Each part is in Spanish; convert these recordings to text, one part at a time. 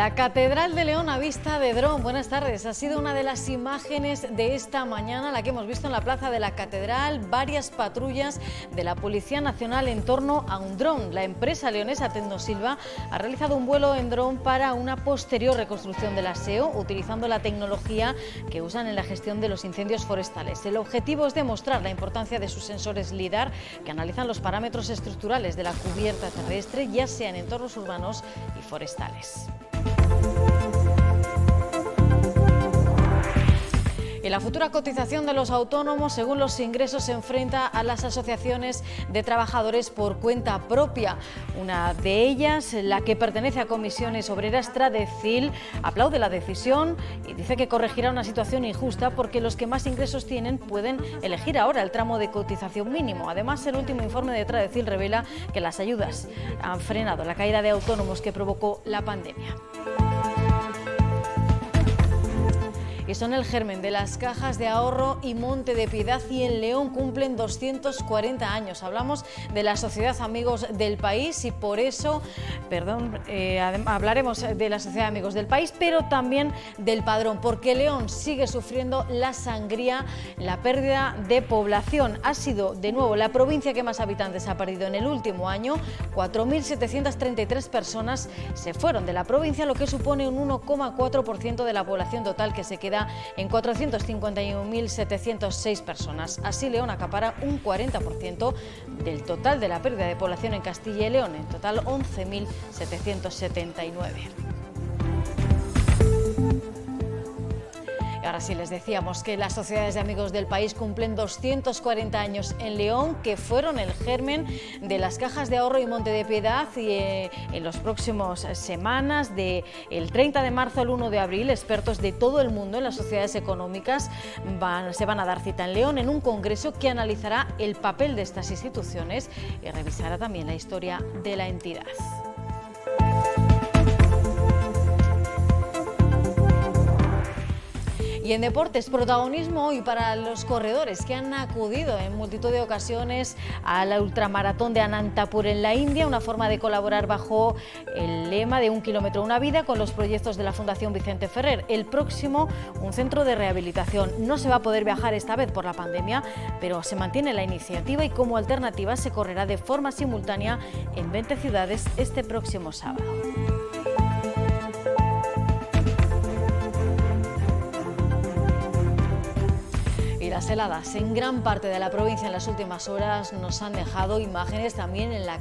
La Catedral de León a vista de dron. Buenas tardes. Ha sido una de las imágenes de esta mañana, la que hemos visto en la plaza de la Catedral, varias patrullas de la Policía Nacional en torno a un dron. La empresa leonesa Tecnosilva ha realizado un vuelo en dron para una posterior reconstrucción del aseo, utilizando la tecnología que usan en la gestión de los incendios forestales. El objetivo es demostrar la importancia de sus sensores LIDAR, que analizan los parámetros estructurales de la cubierta terrestre, ya sea en entornos urbanos y forestales. Y la futura cotización de los autónomos, según los ingresos, se enfrenta a las asociaciones de trabajadores por cuenta propia. Una de ellas, la que pertenece a Comisiones Obreras, Tradecil, aplaude la decisión y dice que corregirá una situación injusta porque los que más ingresos tienen pueden elegir ahora el tramo de cotización mínimo. Además, el último informe de Tradecil revela que las ayudas han frenado la caída de autónomos que provocó la pandemia. Y son el germen de las cajas de ahorro y Monte de Piedad, y en León cumplen 240 años. Hablamos de la Sociedad Amigos del País y por eso, hablaremos de la Sociedad Amigos del País, pero también del padrón, porque León sigue sufriendo la sangría, la pérdida de población. Ha sido de nuevo la provincia que más habitantes ha perdido en el último año. 4.733 personas se fueron de la provincia, lo que supone un 1,4% de la población total, que se queda en 451.706 personas. Así, León acapara un 40% del total de la pérdida de población en Castilla y León, en total 11.779. Ahora sí, les decíamos que las sociedades de amigos del país cumplen 240 años en León, que fueron el germen de las cajas de ahorro y Monte de Piedad, y en las próximas semanas, del 30 de marzo al 1 de abril, expertos de todo el mundo en las sociedades económicas se van a dar cita en León en un congreso que analizará el papel de estas instituciones y revisará también la historia de la entidad. Y en deportes, protagonismo hoy para los corredores que han acudido en multitud de ocasiones a la ultramaratón de Anantapur en la India, una forma de colaborar bajo el lema de 1 kilómetro, una vida, con los proyectos de la Fundación Vicente Ferrer. El próximo, un centro de rehabilitación. No se va a poder viajar esta vez por la pandemia, pero se mantiene la iniciativa y como alternativa se correrá de forma simultánea en 20 ciudades este próximo sábado. Las heladas en gran parte de la provincia en las últimas horas nos han dejado imágenes también en la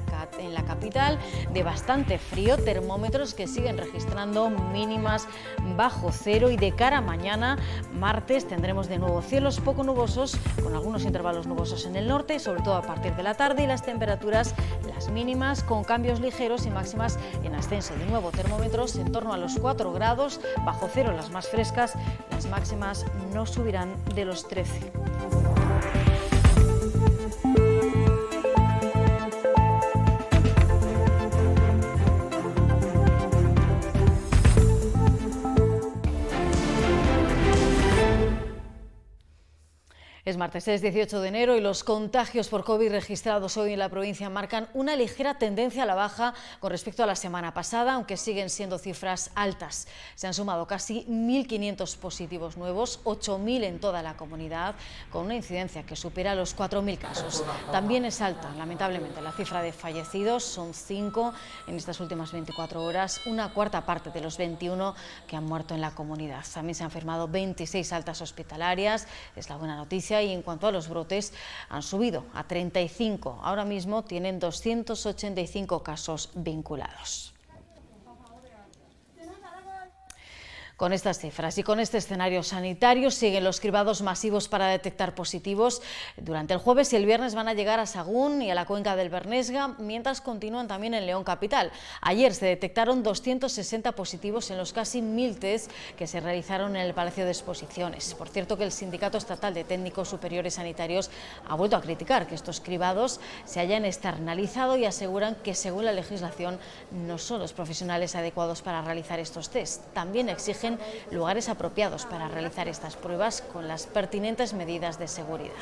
capital de bastante frío, termómetros que siguen registrando mínimas bajo cero, y de cara a mañana, martes, tendremos de nuevo cielos poco nubosos, con algunos intervalos nubosos en el norte, sobre todo a partir de la tarde, y las temperaturas, las mínimas con cambios ligeros y máximas en ascenso. De nuevo, termómetros en torno a los 4 grados, bajo cero las más frescas, las máximas no subirán de los 13. Es martes, es 18 de enero y los contagios por COVID registrados hoy en la provincia marcan una ligera tendencia a la baja con respecto a la semana pasada, aunque siguen siendo cifras altas. Se han sumado casi 1.500 positivos nuevos, 8.000 en toda la comunidad, con una incidencia que supera los 4.000 casos. También es alta, lamentablemente, la cifra de fallecidos, son 5 en estas últimas 24 horas, una cuarta parte de los 21 que han muerto en la comunidad. También se han firmado 26 altas hospitalarias, es la buena noticia. Y en cuanto a los brotes, han subido a 35. Ahora mismo tienen 285 casos vinculados. Con estas cifras y con este escenario sanitario siguen los cribados masivos para detectar positivos. Durante el jueves y el viernes van a llegar a Sagún y a la cuenca del Bernesga, mientras continúan también en León capital. Ayer se detectaron 260 positivos en los casi 1.000 test que se realizaron en el Palacio de Exposiciones. Por cierto, que el Sindicato Estatal de Técnicos Superiores Sanitarios ha vuelto a criticar que estos cribados se hayan externalizado y aseguran que, según la legislación, no son los profesionales adecuados para realizar estos test. También exigen lugares apropiados para realizar estas pruebas con las pertinentes medidas de seguridad.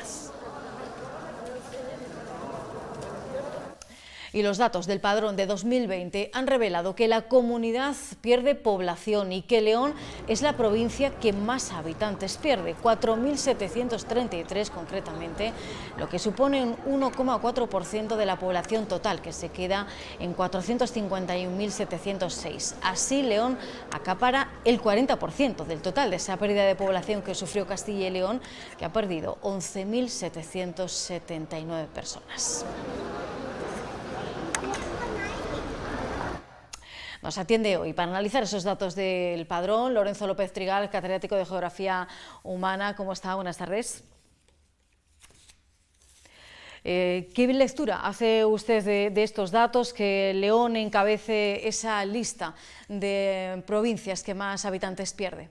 Y los datos del padrón de 2020 han revelado que la comunidad pierde población y que León es la provincia que más habitantes pierde, 4.733 concretamente, lo que supone un 1,4% de la población total, que se queda en 451.706. Así, León acapara el 40% del total de esa pérdida de población que sufrió Castilla y León, que ha perdido 11.779 personas. Nos atiende hoy para analizar esos datos del padrón Lorenzo López Trigal, catedrático de Geografía Humana. ¿Cómo está? Buenas tardes. ¿Qué lectura hace usted de estos datos, que León encabece esa lista de provincias que más habitantes pierde?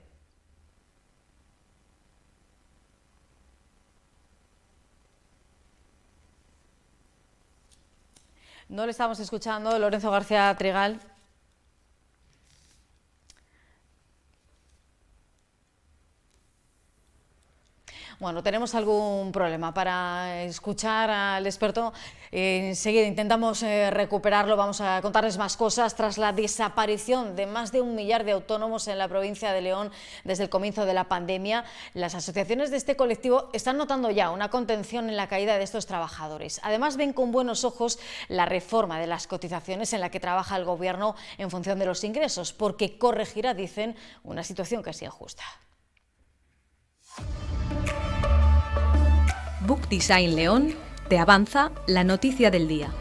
No le estamos escuchando, Lorenzo García Trigal. Bueno, tenemos algún problema para escuchar al experto. Enseguida intentamos recuperarlo. Vamos a contarles más cosas. Tras la desaparición de más de 1 millar de autónomos en la provincia de León desde el comienzo de la pandemia, las asociaciones de este colectivo están notando ya una contención en la caída de estos trabajadores. Además, ven con buenos ojos la reforma de las cotizaciones en la que trabaja el Gobierno en función de los ingresos, porque corregirá, dicen, una situación casi injusta. Book Design León te avanza la noticia del día.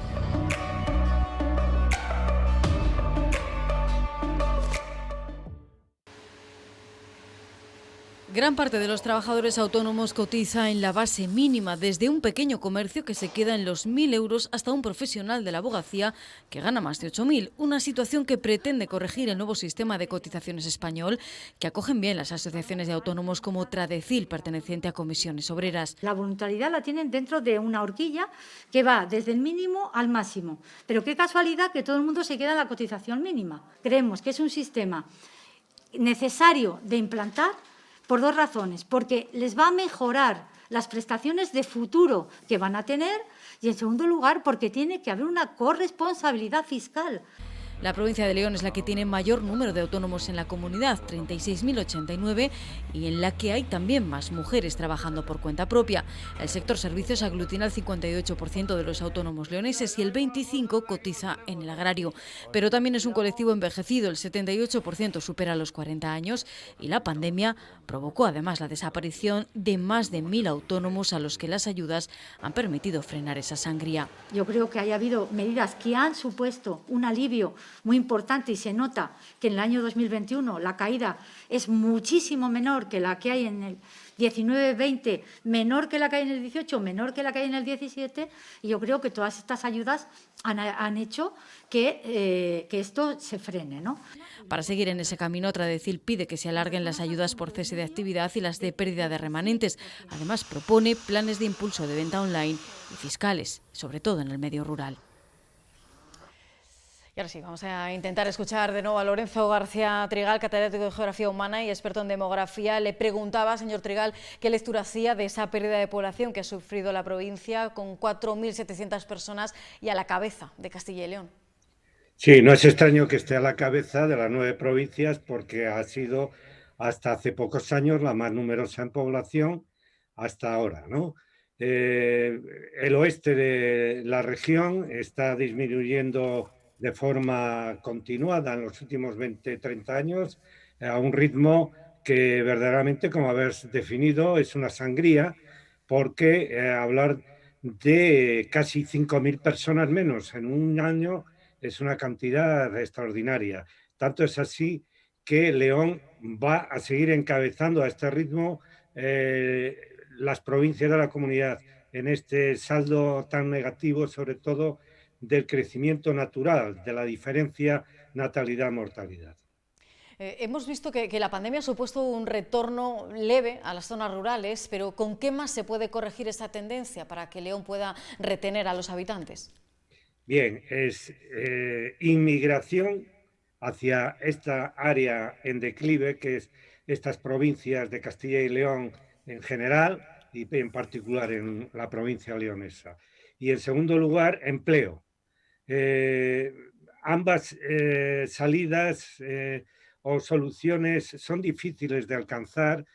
Gran parte de los trabajadores autónomos cotiza en la base mínima, desde un pequeño comercio que se queda en los 1.000 euros hasta un profesional de la abogacía que gana más de 8.000. Una situación que pretende corregir el nuevo sistema de cotizaciones español, que acogen bien las asociaciones de autónomos como Tradecil, perteneciente a Comisiones Obreras. La voluntariedad la tienen dentro de una horquilla que va desde el mínimo al máximo. Pero qué casualidad que todo el mundo se queda en la cotización mínima. Creemos que es un sistema necesario de implantar por dos razones, porque les va a mejorar las prestaciones de futuro que van a tener y, en segundo lugar, porque tiene que haber una corresponsabilidad fiscal. La provincia de León es la que tiene mayor número de autónomos en la comunidad, 36.089, y en la que hay también más mujeres trabajando por cuenta propia. El sector servicios aglutina el 58% de los autónomos leoneses y el 25% cotiza en el agrario. Pero también es un colectivo envejecido, el 78% supera los 40 años y la pandemia provocó además la desaparición de más de 1.000 autónomos a los que las ayudas han permitido frenar esa sangría. Yo creo que haya habido medidas que han supuesto un alivio muy importante y se nota que en el año 2021 la caída es muchísimo menor que la que hay en el 19-20, menor que la que hay en el 18, menor que la que hay en el 17, y yo creo que todas estas ayudas han hecho que esto se frene, ¿no? Para seguir en ese camino, Tradecil pide que se alarguen las ayudas por cese de actividad y las de pérdida de remanentes. Además, propone planes de impulso de venta online y fiscales, sobre todo en el medio rural. Y ahora sí, vamos a intentar escuchar de nuevo a Lorenzo García Trigal, catedrático de Geografía Humana y experto en demografía. Le preguntaba, señor Trigal, qué lectura hacía de esa pérdida de población que ha sufrido la provincia, con 4.700 personas y a la cabeza de Castilla y León. Sí, no es extraño que esté a la cabeza de las 9 provincias, porque ha sido hasta hace pocos años la más numerosa en población hasta ahora, ¿no? El oeste de la región está disminuyendo de forma continuada en los últimos 20-30 años a un ritmo que verdaderamente, como habéis definido, es una sangría, porque hablar de casi 5.000 personas menos en un año es una cantidad extraordinaria. Tanto es así que León va a seguir encabezando a este ritmo las provincias de la comunidad en este saldo tan negativo, sobre todo del crecimiento natural, de la diferencia natalidad-mortalidad. Hemos visto que la pandemia ha supuesto un retorno leve a las zonas rurales, pero ¿con qué más se puede corregir esta tendencia para que León pueda retener a los habitantes? Bien, es inmigración hacia esta área en declive, que es estas provincias de Castilla y León en general y en particular en la provincia leonesa. Y en segundo lugar, empleo. Ambas salidas o soluciones son difíciles de alcanzar.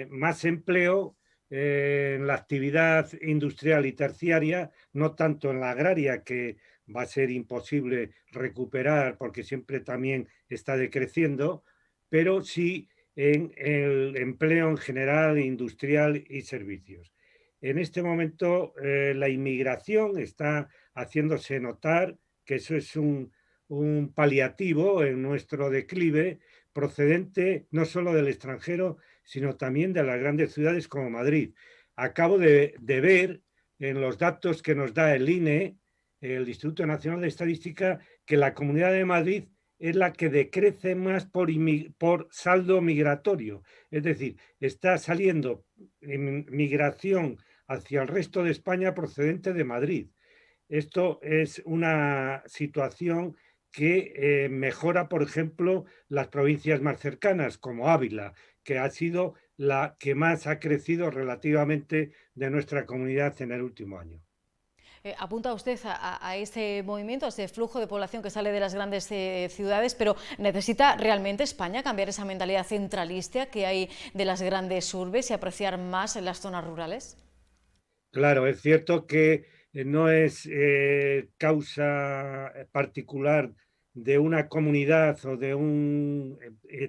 Más empleo en la actividad industrial y terciaria, no tanto en la agraria, que va a ser imposible recuperar porque siempre también está decreciendo, pero sí en el empleo en general, industrial y servicios. En este momento la inmigración está haciéndose notar, que eso es un paliativo en nuestro declive, procedente no solo del extranjero, sino también de las grandes ciudades como Madrid. Acabo de ver en los datos que nos da el INE, el Instituto Nacional de Estadística, que la Comunidad de Madrid es la que decrece más por saldo migratorio. Es decir, está saliendo en migración hacia el resto de España procedente de Madrid. Esto es una situación que mejora, por ejemplo, las provincias más cercanas, como Ávila, que ha sido la que más ha crecido relativamente de nuestra comunidad en el último año. Apunta usted a este movimiento, a ese flujo de población que sale de las grandes ciudades, pero ¿necesita realmente España cambiar esa mentalidad centralista que hay de las grandes urbes y apreciar más en las zonas rurales? Claro, es cierto que no es causa particular de una comunidad o de un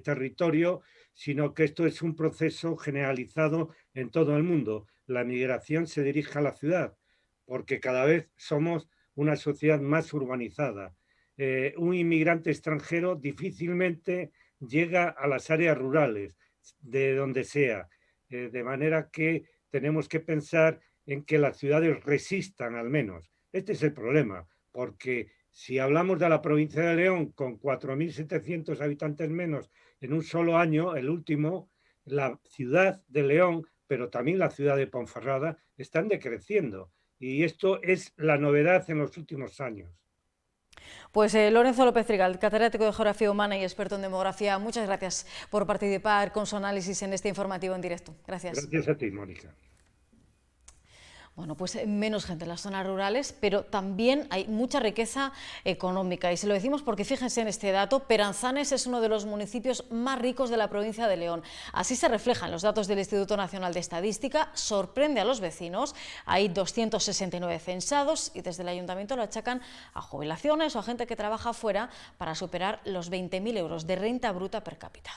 territorio, sino que esto es un proceso generalizado en todo el mundo. La migración se dirige a la ciudad, porque cada vez somos una sociedad más urbanizada. Un inmigrante extranjero difícilmente llega a las áreas rurales, de donde sea, de manera que tenemos que pensar en que las ciudades resistan al menos. Este es el problema, porque si hablamos de la provincia de León con 4.700 habitantes menos en un solo año, el último, la ciudad de León, pero también la ciudad de Ponferrada, están decreciendo. Y esto es la novedad en los últimos años. Pues Lorenzo López Trigal, catedrático de Geografía Humana y experto en demografía, muchas gracias por participar con su análisis en este informativo en directo. Gracias. Gracias a ti, Mónica. Bueno, pues menos gente en las zonas rurales, pero también hay mucha riqueza económica. Y se lo decimos porque fíjense en este dato, Peranzanes es uno de los municipios más ricos de la provincia de León. Así se refleja en los datos del Instituto Nacional de Estadística. Sorprende a los vecinos. Hay 269 censados y desde el ayuntamiento lo achacan a jubilaciones o a gente que trabaja fuera para superar los 20.000 euros de renta bruta per cápita.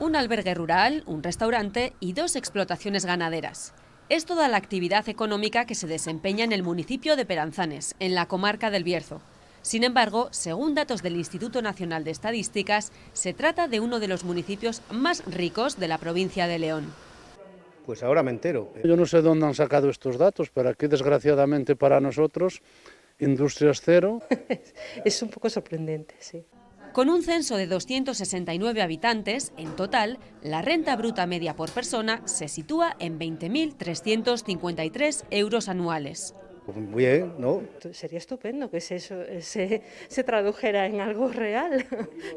Un albergue rural, un restaurante y 2 explotaciones ganaderas. Es toda la actividad económica que se desempeña en el municipio de Peranzanes, en la comarca del Bierzo. Sin embargo, según datos del Instituto Nacional de Estadísticas, se trata de uno de los municipios más ricos de la provincia de León. Pues ahora me entero. Yo no sé dónde han sacado estos datos, pero aquí desgraciadamente para nosotros, Industrias cero. Es un poco sorprendente, sí. Con un censo de 269 habitantes, en total, la renta bruta media por persona se sitúa en 20.353 euros anuales. Pues muy bien, ¿no? Sería estupendo que se tradujera en algo real,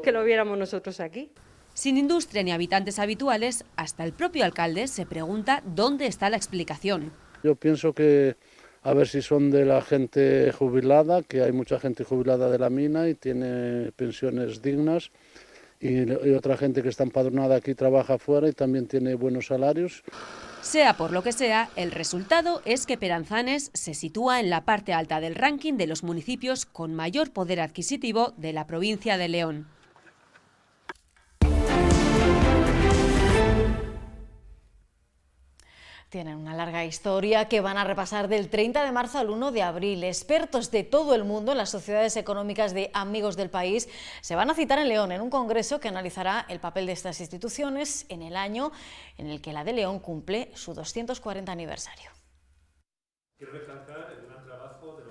que lo viéramos nosotros aquí. Sin industria ni habitantes habituales, hasta el propio alcalde se pregunta dónde está la explicación. Yo pienso que a ver si son de la gente jubilada, que hay mucha gente jubilada de la mina y tiene pensiones dignas, y otra gente que está empadronada aquí, trabaja fuera y también tiene buenos salarios. Sea por lo que sea, el resultado es que Peranzanes se sitúa en la parte alta del ranking de los municipios con mayor poder adquisitivo de la provincia de León. Tienen una larga historia que van a repasar del 30 de marzo al 1 de abril. Expertos de todo el mundo en las sociedades económicas de Amigos del País se van a citar en León en un congreso que analizará el papel de estas instituciones en el año en el que la de León cumple su 240 aniversario.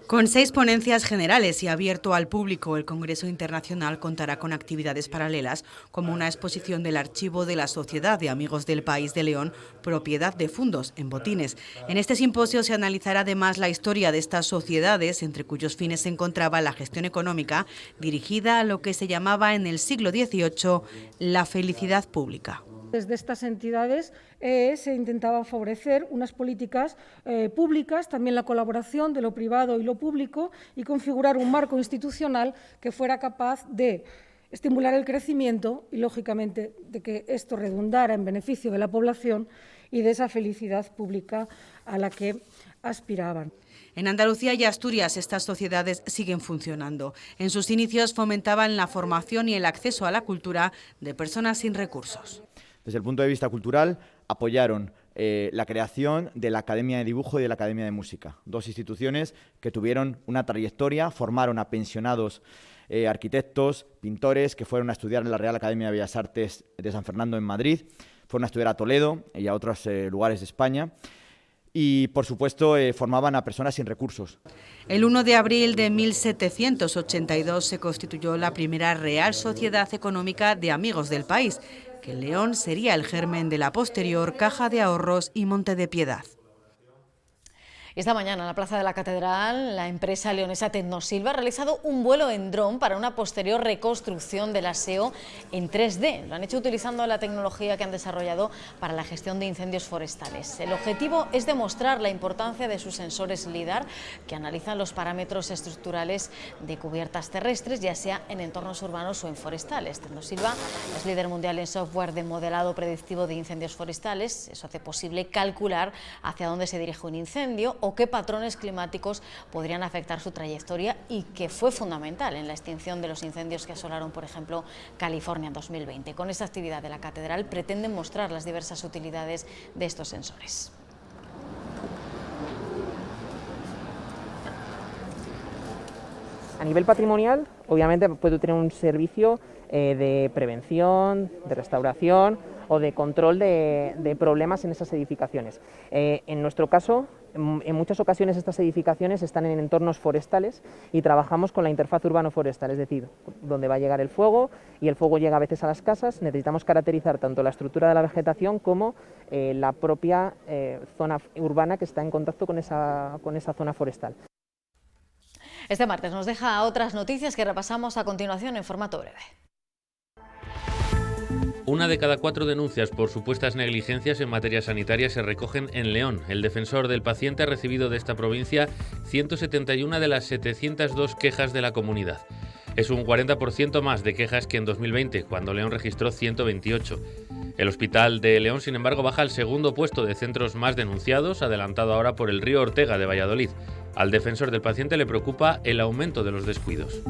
Con 6 ponencias generales y abierto al público, el Congreso Internacional contará con actividades paralelas como una exposición del archivo de la Sociedad de Amigos del País de León, propiedad de Fundos, en Botines. En este simposio se analizará además la historia de estas sociedades, entre cuyos fines se encontraba la gestión económica dirigida a lo que se llamaba en el siglo XVIII la felicidad pública. Desde estas entidades se intentaba favorecer unas políticas públicas, también la colaboración de lo privado y lo público, y configurar un marco institucional que fuera capaz de estimular el crecimiento y, lógicamente, de que esto redundara en beneficio de la población y de esa felicidad pública a la que aspiraban. En Andalucía y Asturias estas sociedades siguen funcionando. En sus inicios fomentaban la formación y el acceso a la cultura de personas sin recursos. Desde el punto de vista cultural, apoyaron la creación de la Academia de Dibujo y de la Academia de Música, dos instituciones que tuvieron una trayectoria, formaron a pensionados arquitectos, pintores que fueron a estudiar en la Real Academia de Bellas Artes de San Fernando en Madrid, fueron a estudiar a Toledo y a otros lugares de España. Y, por supuesto, formaban a personas sin recursos. El 1 de abril de 1782 se constituyó la primera Real Sociedad Económica de Amigos del País, que en León sería el germen de la posterior Caja de Ahorros y Monte de Piedad. Esta mañana en la Plaza de la Catedral, la empresa leonesa Tecnosilva ha realizado un vuelo en dron para una posterior reconstrucción del aseo en 3D. Lo han hecho utilizando la tecnología que han desarrollado para la gestión de incendios forestales. El objetivo es demostrar la importancia de sus sensores LIDAR, que analizan los parámetros estructurales de cubiertas terrestres, ya sea en entornos urbanos o en forestales. Tecnosilva es líder mundial en software de modelado predictivo de incendios forestales. Eso hace posible calcular hacia dónde se dirige un incendio o qué patrones climáticos podrían afectar su trayectoria, y que fue fundamental en la extinción de los incendios que asolaron, por ejemplo, California en 2020. Con esta actividad de la Catedral pretenden mostrar las diversas utilidades de estos sensores. A nivel patrimonial, obviamente puede tener un servicio de prevención, de restauración o de control de problemas en esas edificaciones. En nuestro caso, en muchas ocasiones estas edificaciones están en entornos forestales y trabajamos con la interfaz urbano-forestal, es decir, donde va a llegar el fuego, y el fuego llega a veces a las casas. Necesitamos caracterizar tanto la estructura de la vegetación como la propia zona urbana que está en contacto con esa zona forestal. Este martes nos deja otras noticias que repasamos a continuación en formato breve. 1 de cada 4 denuncias por supuestas negligencias en materia sanitaria se recogen en León. El defensor del paciente ha recibido de esta provincia 171 de las 702 quejas de la comunidad. Es un 40% más de quejas que en 2020, cuando León registró 128. El Hospital de León, sin embargo, baja al segundo puesto de centros más denunciados, adelantado ahora por el Río Ortega de Valladolid. Al defensor del paciente le preocupa el aumento de los descuidos.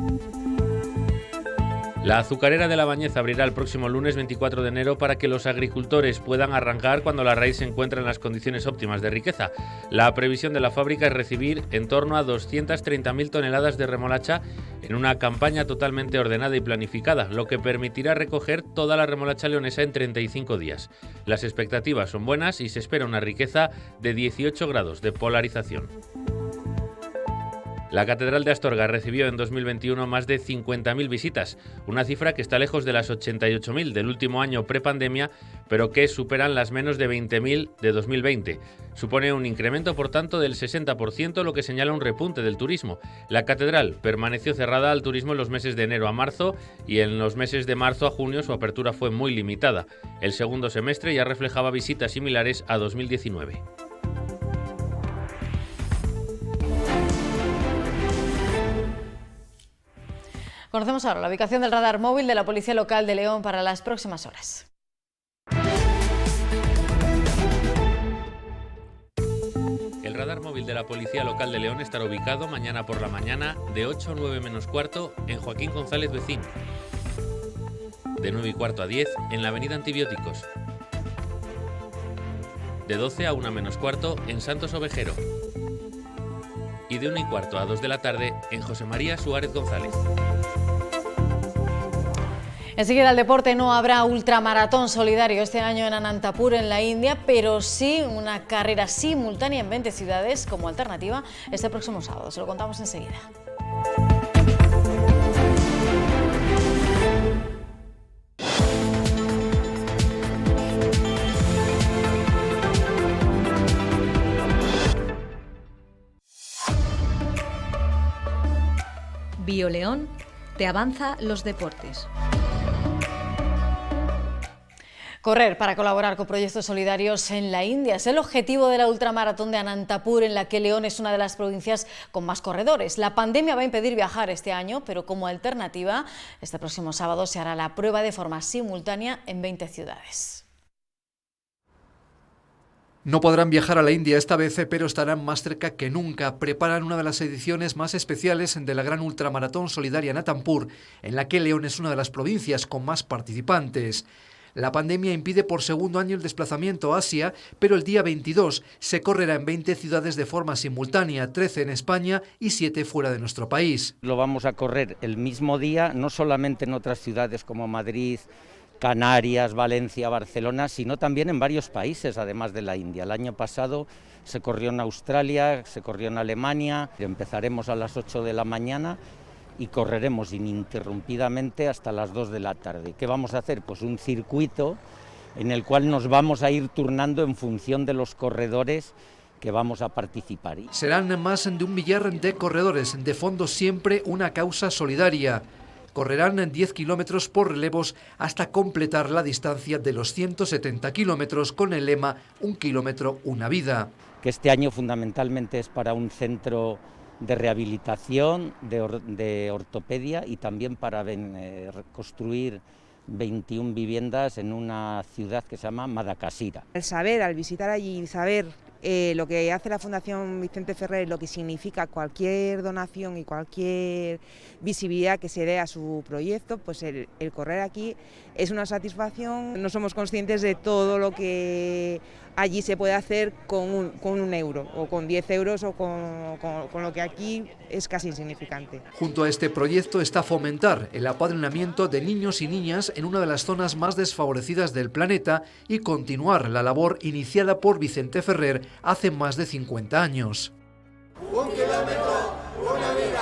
La azucarera de La Bañeza abrirá el próximo lunes 24 de enero para que los agricultores puedan arrancar cuando la raíz se encuentra en las condiciones óptimas de riqueza. La previsión de la fábrica es recibir en torno a 230.000 toneladas de remolacha en una campaña totalmente ordenada y planificada, lo que permitirá recoger toda la remolacha leonesa en 35 días. Las expectativas son buenas y se espera una riqueza de 18 grados de polarización. La Catedral de Astorga recibió en 2021 más de 50.000 visitas, una cifra que está lejos de las 88.000 del último año prepandemia, pero que superan las menos de 20.000 de 2020. Supone un incremento, por tanto, del 60%, lo que señala un repunte del turismo. La catedral permaneció cerrada al turismo en los meses de enero a marzo, y en los meses de marzo a junio su apertura fue muy limitada. El segundo semestre ya reflejaba visitas similares a 2019. Conocemos ahora la ubicación del radar móvil de la Policía Local de León para las próximas horas. El radar móvil de la Policía Local de León estará ubicado mañana por la mañana de 8 a 9 menos cuarto en Joaquín González Vecín, de 9 y cuarto a 10 en la avenida Antibióticos, de 12 a 1 menos cuarto en Santos Ovejero y de 1 y cuarto a 2 de la tarde en José María Suárez González. Enseguida el deporte. No habrá ultramaratón solidario este año en Anantapur, en la India, pero sí una carrera simultánea en 20 ciudades como alternativa este próximo sábado. Se lo contamos enseguida. Bioleón te avanza los deportes. Correr para colaborar con proyectos solidarios en la India es el objetivo de la ultramaratón de Anantapur, en la que León es una de las provincias con más corredores. La pandemia va a impedir viajar este año, pero como alternativa, este próximo sábado se hará la prueba de forma simultánea en 20 ciudades. No podrán viajar a la India esta vez, pero estarán más cerca que nunca. Preparan una de las ediciones más especiales de la gran ultramaratón solidaria Anantapur, en la que León es una de las provincias con más participantes. La pandemia impide por segundo año el desplazamiento a Asia, pero el día 22 se correrá en 20 ciudades de forma simultánea, 13 en España y 7 fuera de nuestro país. Lo vamos a correr el mismo día, no solamente en otras ciudades como Madrid, Canarias, Valencia, Barcelona, sino también en varios países, además de la India. El año pasado se corrió en Australia, se corrió en Alemania. Empezaremos a las 8 de la mañana y correremos ininterrumpidamente hasta las 2 de la tarde. ¿Qué vamos a hacer? Pues un circuito en el cual nos vamos a ir turnando en función de los corredores que vamos a participar. Serán más de 1 millar de corredores, de fondo siempre una causa solidaria. Correrán en 10 kilómetros por relevos hasta completar la distancia de los 170 kilómetros con el lema "Un kilómetro, una vida". Que este año fundamentalmente es para un centro de rehabilitación, de ortopedia y también para reconstruir 21 viviendas en una ciudad que se llama Madakasira. El saber, al visitar allí y saber lo que hace la Fundación Vicente Ferrer, lo que significa cualquier donación y cualquier visibilidad que se dé a su proyecto, pues el correr aquí es una satisfacción. No somos conscientes de todo lo que allí se puede hacer con un euro, o con 10 euros, o con lo que aquí es casi insignificante. Junto a este proyecto está fomentar el apadrinamiento de niños y niñas en una de las zonas más desfavorecidas del planeta y continuar la labor iniciada por Vicente Ferrer hace más de 50 años. Un kilómetro, una vida.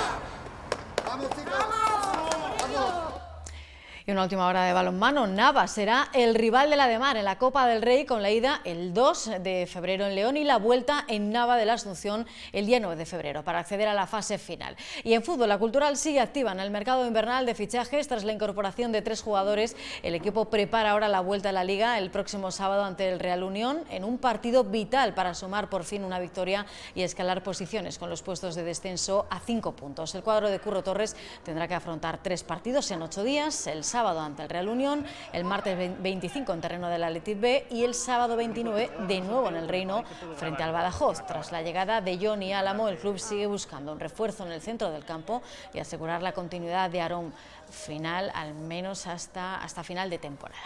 Y una última hora de balonmano. Nava será el rival de la de Mar en la Copa del Rey, con la ida el 2 de febrero en León y la vuelta en Nava de la Asunción el día 9 de febrero para acceder a la fase final. Y en fútbol, la Cultural sigue activa en el mercado invernal de fichajes. Tras la incorporación de 3 jugadores, el equipo prepara ahora la vuelta a la Liga el próximo sábado ante el Real Unión, en un partido vital para sumar por fin una victoria y escalar posiciones con los puestos de descenso a 5 puntos. El cuadro de Curro Torres tendrá que afrontar 3 partidos en 8 días, el sábado ante el Real Unión, el martes 25 en terreno del Athletic B y el sábado 29 de nuevo en el Reino frente al Badajoz. Tras la llegada de Johnny Álamo, el club sigue buscando un refuerzo en el centro del campo y asegurar la continuidad de Aarón final, al menos hasta final de temporada.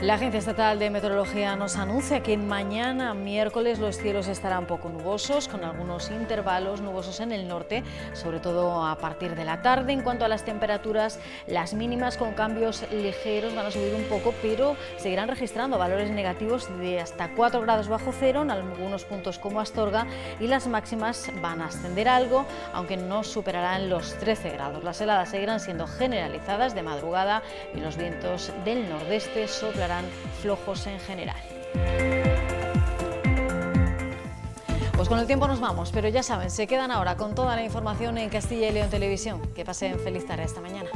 La Agencia Estatal de Meteorología nos anuncia que mañana, miércoles, los cielos estarán poco nubosos, con algunos intervalos nubosos en el norte, sobre todo a partir de la tarde. En cuanto a las temperaturas, las mínimas con cambios ligeros van a subir un poco, pero seguirán registrando valores negativos de hasta 4 grados bajo cero en algunos puntos como Astorga, y las máximas van a ascender algo, aunque no superarán los 13 grados. Las heladas seguirán siendo generalizadas de madrugada y los vientos del nordeste soplarán flojos en general. Pues con el tiempo nos vamos, pero ya saben, se quedan ahora con toda la información en Castilla y León Televisión. Que pasen feliz tarde esta mañana.